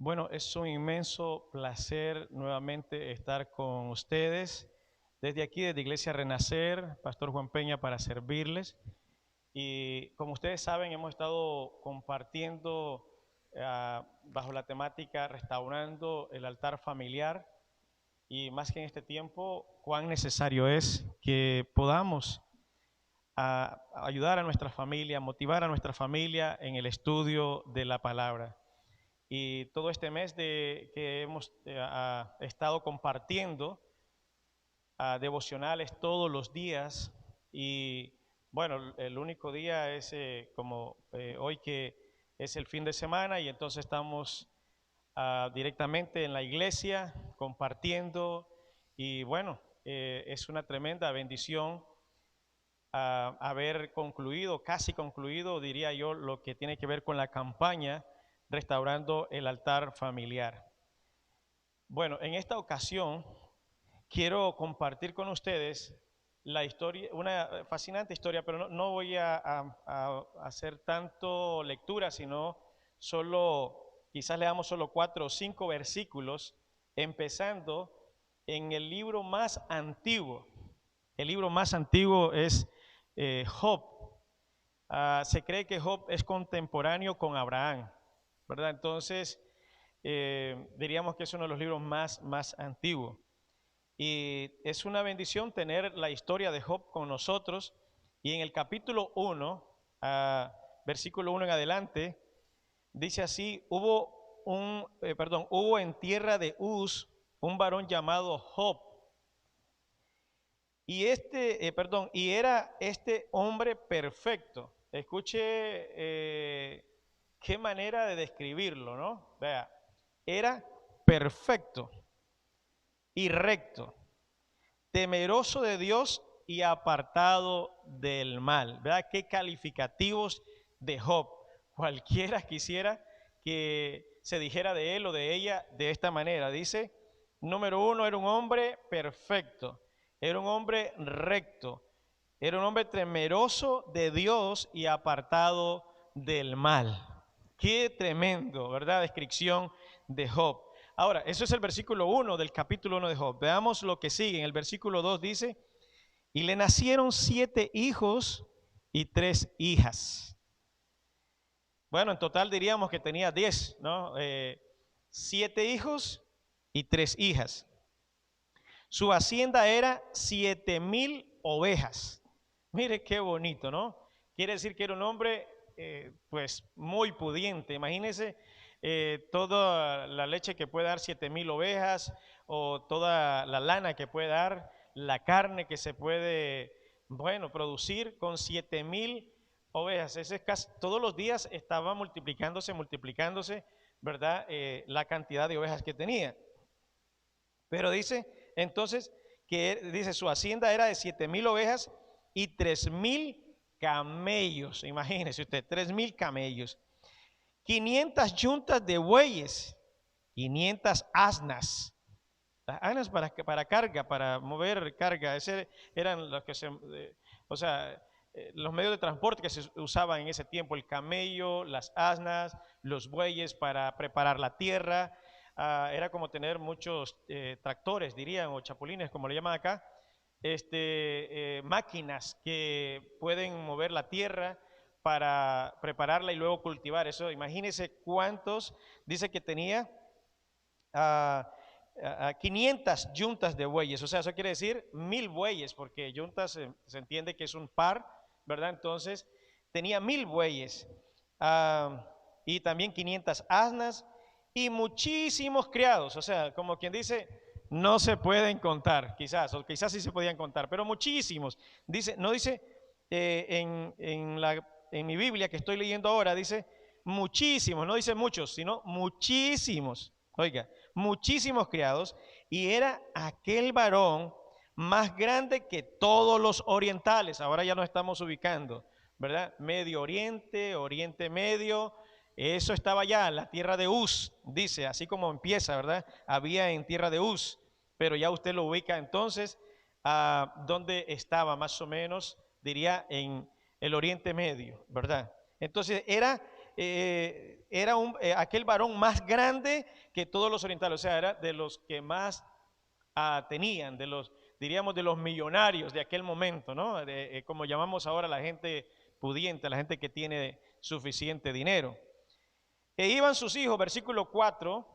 Bueno, es un inmenso placer nuevamente estar con ustedes. Desde aquí, desde Iglesia Renacer, Pastor Juan Peña para servirles. Y como ustedes saben, hemos estado compartiendo bajo la temática Restaurando el altar familiar. Y más que en este tiempo, cuán necesario es que podamos ayudar a nuestra familia, motivar a nuestra familia en el estudio de la palabra. Y todo este mes que hemos estado compartiendo devocionales todos los días. Y bueno, el único día es como hoy, que es el fin de semana, y entonces estamos directamente en la iglesia compartiendo. Y bueno, es una tremenda bendición haber concluido, casi concluido, diría yo, lo que tiene que ver con la campaña Restaurando el altar familiar. Bueno, en esta ocasión quiero compartir con ustedes la historia, una fascinante historia, pero no voy a hacer tanto lectura, sino solo, quizás leamos solo 4 o 5 versículos, empezando en el libro más antiguo. El libro más antiguo es Job. Se cree que Job es contemporáneo con Abraham, ¿verdad? Entonces, diríamos que es uno de los libros más antiguos. Y es una bendición tener la historia de Job con nosotros. Y en el capítulo 1, versículo 1 en adelante, dice así: hubo en tierra de Uz un varón llamado Job. Y y era este hombre perfecto. Escuche qué manera de describirlo, ¿no? Vea, era perfecto y recto, temeroso de Dios y apartado del mal. ¿Verdad? Qué calificativos de Job. Cualquiera quisiera que se dijera de él o de ella de esta manera. Dice, número 1, era un hombre perfecto, era un hombre recto, era un hombre temeroso de Dios y apartado del mal. Qué tremendo, ¿verdad? Descripción de Job. Ahora, eso es el versículo 1 del capítulo 1 de Job. Veamos lo que sigue. En el versículo 2 dice, y le nacieron 7 hijos y 3 hijas. Bueno, en total diríamos que tenía 10, ¿no? 7 hijos y 3 hijas. Su hacienda era 7,000 ovejas. Mire qué bonito, ¿no? Quiere decir que era un hombre pues muy pudiente. Imagínense toda la leche que puede dar 7,000 ovejas, o toda la lana que puede dar, la carne que se puede, bueno, producir con 7,000 ovejas. Ese es casi, todos los días estaba multiplicándose, ¿verdad? La cantidad de ovejas que tenía. Pero dice entonces que dice su hacienda era de 7,000 ovejas y 3,000 camellos. Imagínese usted, 3,000 camellos, 500 yuntas de bueyes, 500 asnas. Las asnas para carga, para mover carga. Ese eran los que los medios de transporte que se usaban en ese tiempo: el camello, las asnas, los bueyes para preparar la tierra. Era como tener muchos tractores, dirían, o chapulines, como le llaman acá, máquinas que pueden mover la tierra para prepararla y luego cultivar. Eso, imagínense cuántos, dice que tenía 500 yuntas de bueyes. O sea, eso quiere decir 1,000 bueyes, porque yuntas se entiende que es un par, ¿verdad? Entonces, tenía 1,000 bueyes, y también 500 asnas y muchísimos criados. O sea, como quien dice, no se pueden contar, quizás, o quizás sí se podían contar, pero muchísimos. Dice, no dice en mi Biblia que estoy leyendo ahora, dice muchísimos, no dice muchos, sino muchísimos. Oiga, muchísimos criados, y era aquel varón más grande que todos los orientales. Ahora ya nos estamos ubicando, ¿verdad? Medio Oriente, Oriente Medio. Eso estaba ya en la tierra de Uz, dice, así como empieza, ¿verdad? Había en tierra de Uz, pero ya usted lo ubica entonces donde estaba más o menos, diría, en el Oriente Medio, ¿verdad? Entonces era era aquel varón más grande que todos los orientales, o sea, era de los que más tenían, diríamos, de los millonarios de aquel momento, ¿no? Como llamamos ahora la gente pudiente, la gente que tiene suficiente dinero. E iban sus hijos, versículo 4,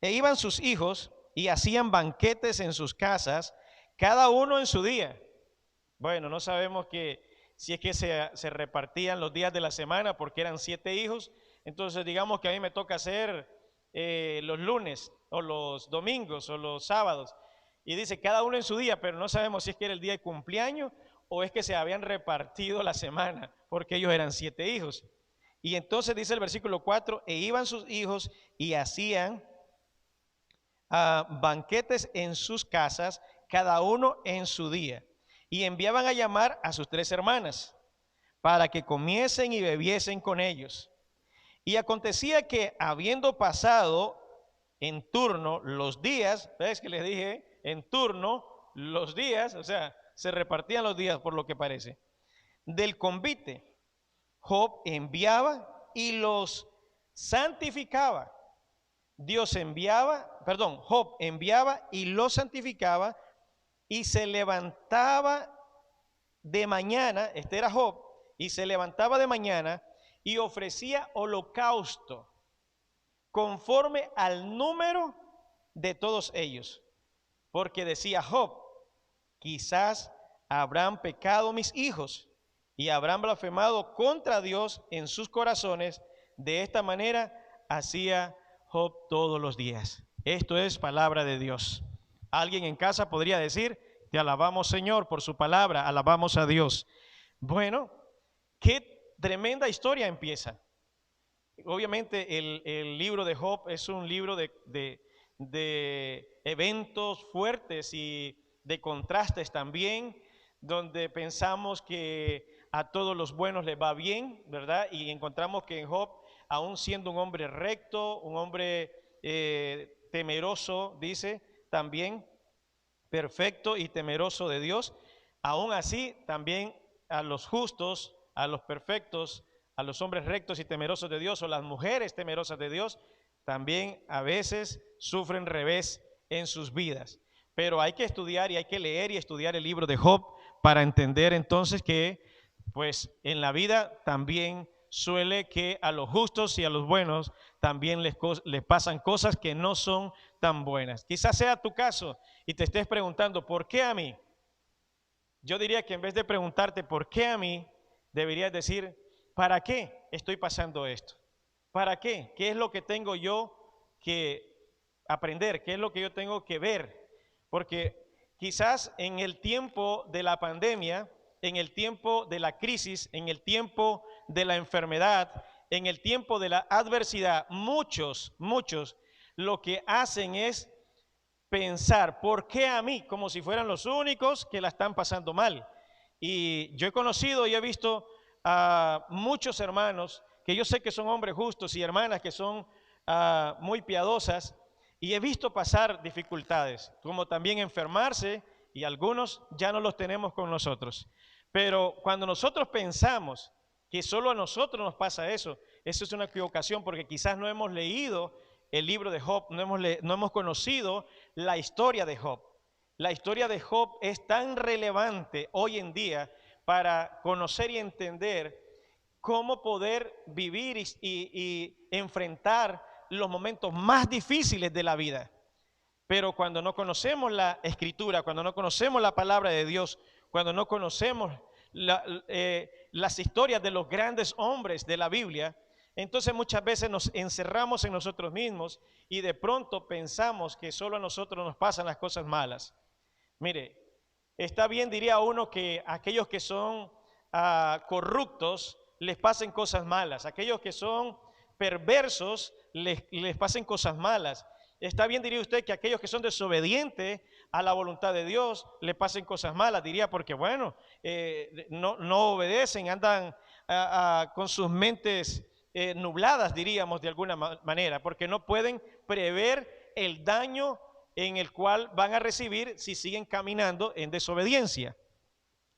e iban sus hijos y hacían banquetes en sus casas, cada uno en su día. Bueno, no sabemos si es que se repartían los días de la semana porque eran 7 hijos, entonces digamos que a mí me toca hacer los lunes o los domingos o los sábados, y dice cada uno en su día, pero no sabemos si es que era el día de cumpleaños o es que se habían repartido la semana, porque ellos eran 7 hijos. Y entonces dice el versículo 4, e iban sus hijos y hacían banquetes en sus casas, cada uno en su día, y enviaban a llamar a sus 3 hermanas para que comiesen y bebiesen con ellos. Y acontecía que habiendo pasado en turno los días, ¿ves que les dije? En turno los días, o sea, se repartían los días por lo que parece, del convite, Job enviaba y los santificaba. Job enviaba y los santificaba, y se levantaba de mañana, este era Job, y se levantaba de mañana y ofrecía holocausto conforme al número de todos ellos, porque decía Job, quizás habrán pecado mis hijos y habrán blasfemado contra Dios en sus corazones. De esta manera hacía Job todos los días. Esto es palabra de Dios. Alguien en casa podría decir, te alabamos Señor por su palabra, alabamos a Dios. Bueno, qué tremenda historia empieza. Obviamente el libro de Job es un libro de eventos fuertes y de contrastes también, donde pensamos que a todos los buenos les va bien, ¿verdad? Y encontramos que en Job, aún siendo un hombre recto, un hombre temeroso, dice también, perfecto y temeroso de Dios, aún así también a los justos, a los perfectos, a los hombres rectos y temerosos de Dios, o las mujeres temerosas de Dios, también a veces sufren revés en sus vidas. Pero hay que estudiar y hay que leer y estudiar el libro de Job para entender entonces que pues en la vida también suele que a los justos y a los buenos también les pasan cosas que no son tan buenas. Quizás sea tu caso y te estés preguntando, ¿por qué a mí? Yo diría que en vez de preguntarte ¿por qué a mí?, deberías decir, ¿para qué estoy pasando esto? ¿Para qué? ¿Qué es lo que tengo yo que aprender? ¿Qué es lo que yo tengo que ver? Porque quizás en el tiempo de la pandemia, en el tiempo de la crisis, en el tiempo de la enfermedad, en el tiempo de la adversidad, muchos lo que hacen es pensar, ¿por qué a mí? Como si fueran los únicos que la están pasando mal. Y yo he conocido y he visto a muchos hermanos que yo sé que son hombres justos y hermanas que son muy piadosas, y he visto pasar dificultades, como también enfermarse, y algunos ya no los tenemos con nosotros. Pero cuando nosotros pensamos que solo a nosotros nos pasa eso es una equivocación, porque quizás no hemos leído el libro de Job, no hemos conocido la historia de Job. La historia de Job es tan relevante hoy en día para conocer y entender cómo poder vivir y enfrentar los momentos más difíciles de la vida. Pero cuando no conocemos la Escritura, cuando no conocemos la palabra de Dios, cuando no conocemos las historias de los grandes hombres de la Biblia, entonces muchas veces nos encerramos en nosotros mismos y de pronto pensamos que solo a nosotros nos pasan las cosas malas. Mire, está bien, diría uno, que aquellos que son corruptos les pasen cosas malas, aquellos que son perversos les pasen cosas malas. Está bien, diría usted, que aquellos que son desobedientes a la voluntad de Dios le pasen cosas malas, diría, porque bueno, no obedecen, andan con sus mentes nubladas, diríamos de alguna manera, porque no pueden prever el daño en el cual van a recibir si siguen caminando en desobediencia.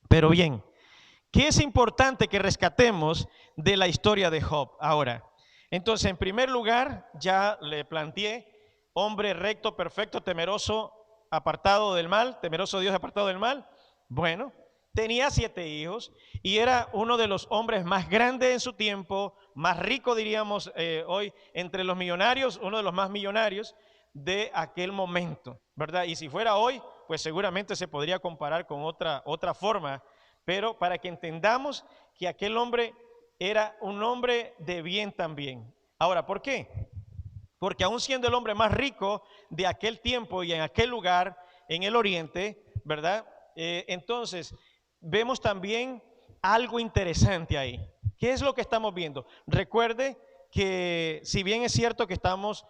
Pero bien, ¿Qué es importante que rescatemos de la historia de Job ahora? Entonces, en primer lugar, ya le planteé, hombre recto, perfecto, temeroso, apartado del mal, temeroso de Dios, apartado del mal. Bueno, tenía 7 hijos y era uno de los hombres más grandes en su tiempo, más rico diríamos hoy entre los millonarios, uno de los más millonarios de aquel momento, ¿verdad? Y si fuera hoy, pues seguramente se podría comparar con otra forma, pero para que entendamos que aquel hombre era un hombre de bien también. Ahora, ¿por qué? Porque aún siendo el hombre más rico de aquel tiempo y en aquel lugar, en el oriente, ¿verdad? Entonces, vemos también algo interesante ahí. ¿Qué es lo que estamos viendo? Recuerde que si bien es cierto que estamos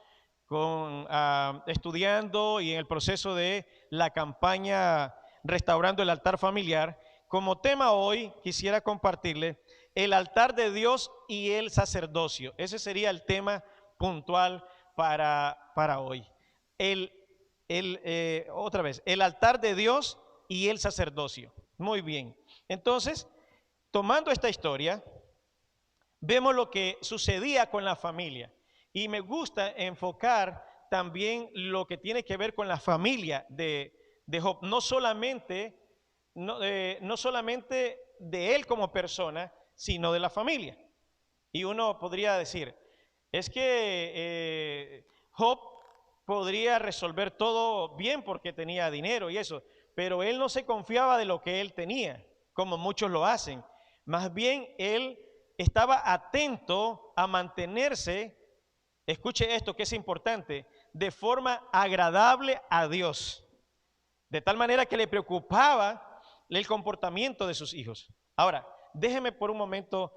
estudiando y en el proceso de la campaña Restaurando el Altar Familiar, como tema hoy quisiera compartirle el altar de Dios y el sacerdocio. Ese sería el tema puntual para hoy. Otra vez, el altar de Dios y el sacerdocio. Muy bien. Entonces, tomando esta historia, vemos lo que sucedía con la familia. Y me gusta enfocar también lo que tiene que ver con la familia de Job. No solamente de él como persona, sino de la familia. Y uno podría decir, es que Job podría resolver todo bien porque tenía dinero y eso, pero él no se confiaba de lo que él tenía, como muchos lo hacen. Más bien él estaba atento a mantenerse, escuche esto que es importante, de forma agradable a Dios, de tal manera que le preocupaba el comportamiento de sus hijos. Ahora, déjeme por un momento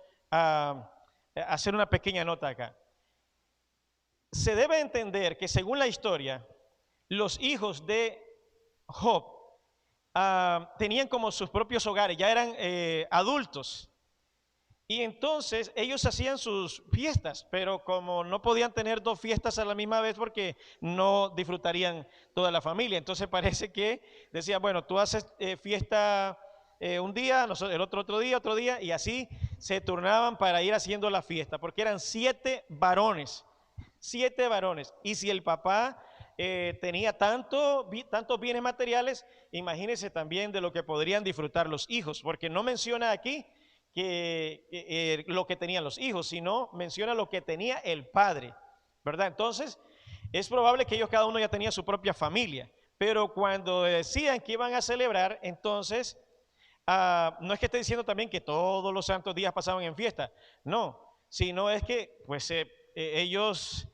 hacer una pequeña nota acá. Se debe entender que según la historia, los hijos de Job tenían como sus propios hogares, ya eran adultos. Y entonces ellos hacían sus fiestas, pero como no podían tener 2 fiestas a la misma vez porque no disfrutarían toda la familia, entonces parece que decían, bueno, tú haces fiesta un día, el otro día, y así se turnaban para ir haciendo la fiesta, porque eran 7 varones, 7 varones. Y si el papá tenía tantos bienes materiales, imagínense también de lo que podrían disfrutar los hijos, porque no menciona aquí que lo que tenían los hijos, sino menciona lo que tenía el padre, ¿verdad? Entonces, es probable que ellos cada uno ya tenía su propia familia, pero cuando decían que iban a celebrar, entonces, no es que esté diciendo también que todos los santos días pasaban en fiesta, no, sino es que, pues, ellos,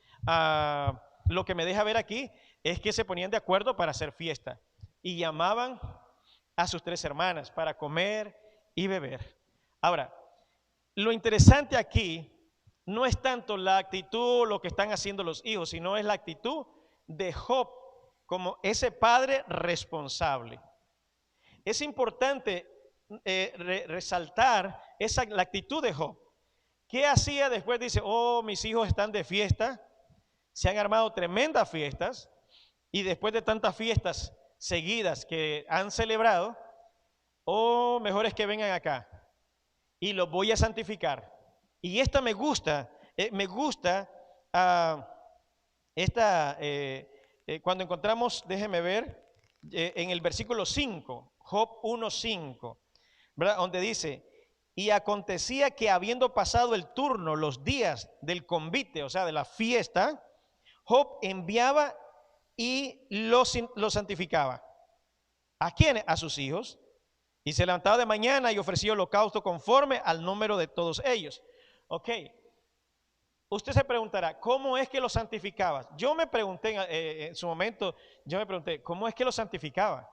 lo que me deja ver aquí es que se ponían de acuerdo para hacer fiesta y llamaban a sus 3 hermanas para comer y beber. Ahora, lo interesante aquí no es tanto la actitud, lo que están haciendo los hijos, sino es la actitud de Job como ese padre responsable. Es importante resaltar la actitud de Job. ¿Qué hacía después? Dice, oh, mis hijos están de fiesta, se han armado tremendas fiestas, y después de tantas fiestas seguidas que han celebrado, oh, mejor es que vengan acá y los voy a santificar. Y esta me gusta cuando encontramos, déjeme ver, en el versículo 5, Job 1:5, ¿verdad? Donde dice, y acontecía que habiendo pasado el turno, los días del convite, o sea, de la fiesta, Job enviaba y los santificaba. ¿A quiénes? A sus hijos. Y se levantaba de mañana y ofrecía holocausto conforme al número de todos ellos. Ok. Usted se preguntará, ¿cómo es que lo santificaba? Yo me pregunté en su momento, ¿cómo es que lo santificaba?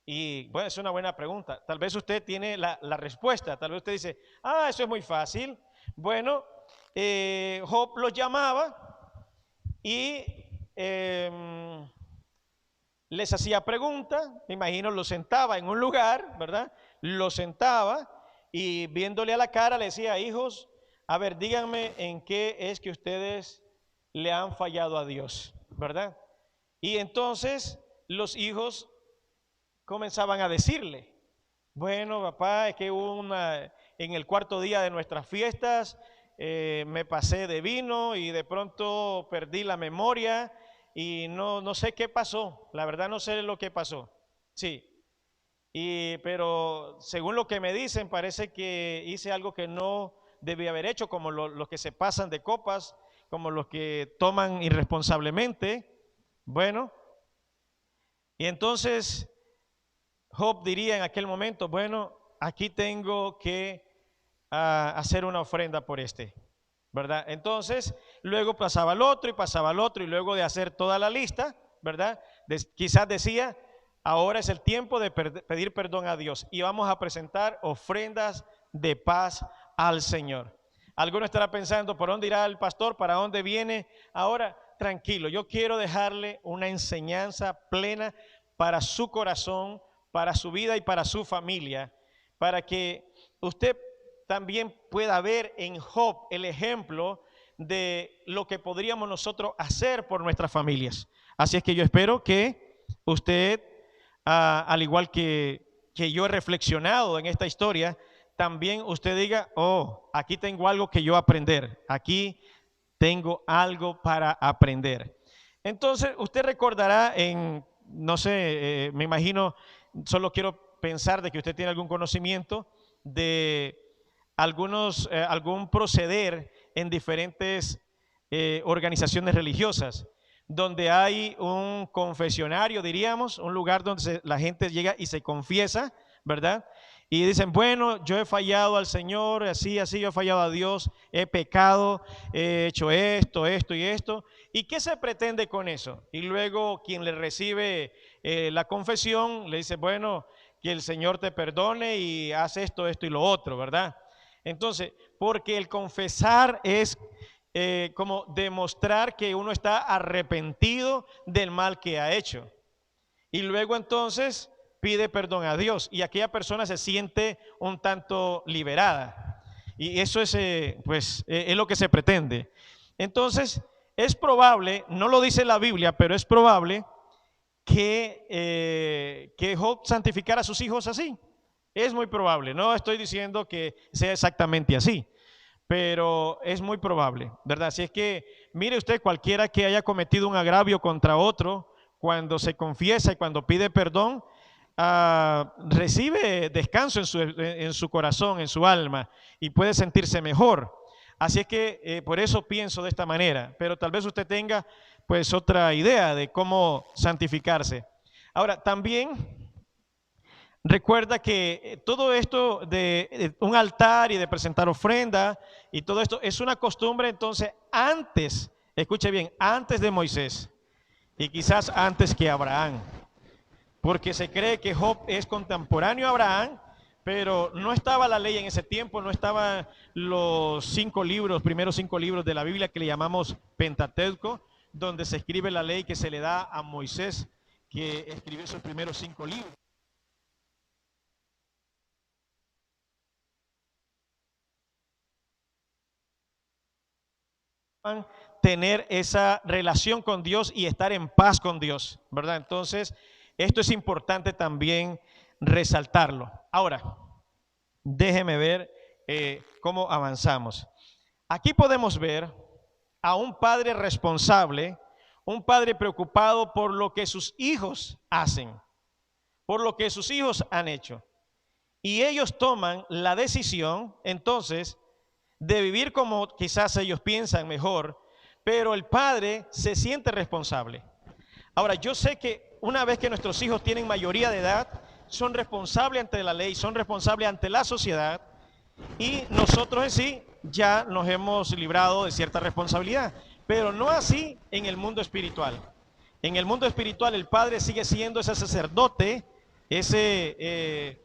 Y bueno, es una buena pregunta. Tal vez usted tiene la respuesta. Tal vez usted dice, eso es muy fácil. Bueno, Job los llamaba y les hacía preguntas. Me imagino los sentaba en un lugar, ¿verdad? Los sentaba y viéndole a la cara le decía, hijos, a ver, díganme en qué es que ustedes le han fallado a Dios, ¿verdad? Y entonces los hijos comenzaban a decirle, Bueno, papá, es que en el cuarto día de nuestras fiestas me pasé de vino y de pronto perdí la memoria y no sé qué pasó. La verdad no sé lo que pasó. Sí, pero según lo que me dicen, parece que hice algo que no debía haber hecho, como los que se pasan de copas, como los que toman irresponsablemente. Bueno, y entonces Job diría en aquel momento, bueno, aquí tengo que hacer una ofrenda por este, ¿verdad? Entonces, luego pasaba al otro y pasaba al otro y luego de hacer toda la lista, ¿verdad? Quizás decía, ahora es el tiempo de pedir perdón a Dios y vamos a presentar ofrendas de paz al Señor. Alguno estará pensando, ¿por dónde irá el pastor? ¿Para dónde viene? Ahora, tranquilo, yo quiero dejarle una enseñanza plena para su corazón, para su vida y para su familia, para que usted también pueda ver en Job el ejemplo de lo que podríamos nosotros hacer por nuestras familias. Así es que yo espero que usted, al igual que yo he reflexionado en esta historia, también usted diga, oh, aquí tengo algo que yo aprender, aquí tengo algo para aprender. Entonces, usted recordará no sé, me imagino, solo quiero pensar de que usted tiene algún conocimiento de algún proceder en diferentes organizaciones religiosas, donde hay un confesionario, diríamos, un lugar donde la gente llega y se confiesa, ¿verdad? Y dicen, bueno, yo he fallado al Señor, así, yo he fallado a Dios, he pecado, he hecho esto, esto y esto. ¿Y qué se pretende con eso? Y luego quien le recibe la confesión le dice, bueno, que el Señor te perdone y haz esto, esto y lo otro, ¿verdad? Entonces, porque el confesar es como demostrar que uno está arrepentido del mal que ha hecho. Y luego entonces pide perdón a Dios y aquella persona se siente un tanto liberada. Y eso es, es lo que se pretende. Entonces, es probable, no lo dice la Biblia, pero es probable que Job santificara a sus hijos así. Es muy probable, no estoy diciendo que sea exactamente así, pero es muy probable, ¿verdad? Si es que, mire usted, cualquiera que haya cometido un agravio contra otro, cuando se confiesa y cuando pide perdón, recibe descanso en su corazón, en su alma, y puede sentirse mejor. Así es que por eso pienso de esta manera, pero tal vez usted tenga pues otra idea de cómo santificarse. Ahora, también recuerda que todo esto de un altar y de presentar ofrenda y todo esto es una costumbre entonces antes, escuche bien, antes de Moisés y quizás antes que Abraham, porque se cree que Job es contemporáneo a Abraham, pero no estaba la ley en ese tiempo, no estaban los primeros 5 libros de la Biblia que le llamamos Pentateuco, donde se escribe la ley que se le da a Moisés, que escribió esos primeros 5 libros. Tener esa relación con Dios y estar en paz con Dios, ¿verdad? Entonces, esto es importante también resaltarlo. Ahora, déjeme ver cómo avanzamos. Aquí podemos ver a un padre responsable, un padre preocupado por lo que sus hijos hacen, por lo que sus hijos han hecho. Y ellos toman la decisión, entonces, de vivir como quizás ellos piensan mejor, pero el padre se siente responsable. Ahora, yo sé que una vez que nuestros hijos tienen mayoría de edad, son responsables ante la ley, son responsables ante la sociedad, y nosotros en sí ya nos hemos librado de cierta responsabilidad, pero no así en el mundo espiritual. En el mundo espiritual el padre sigue siendo ese sacerdote, ese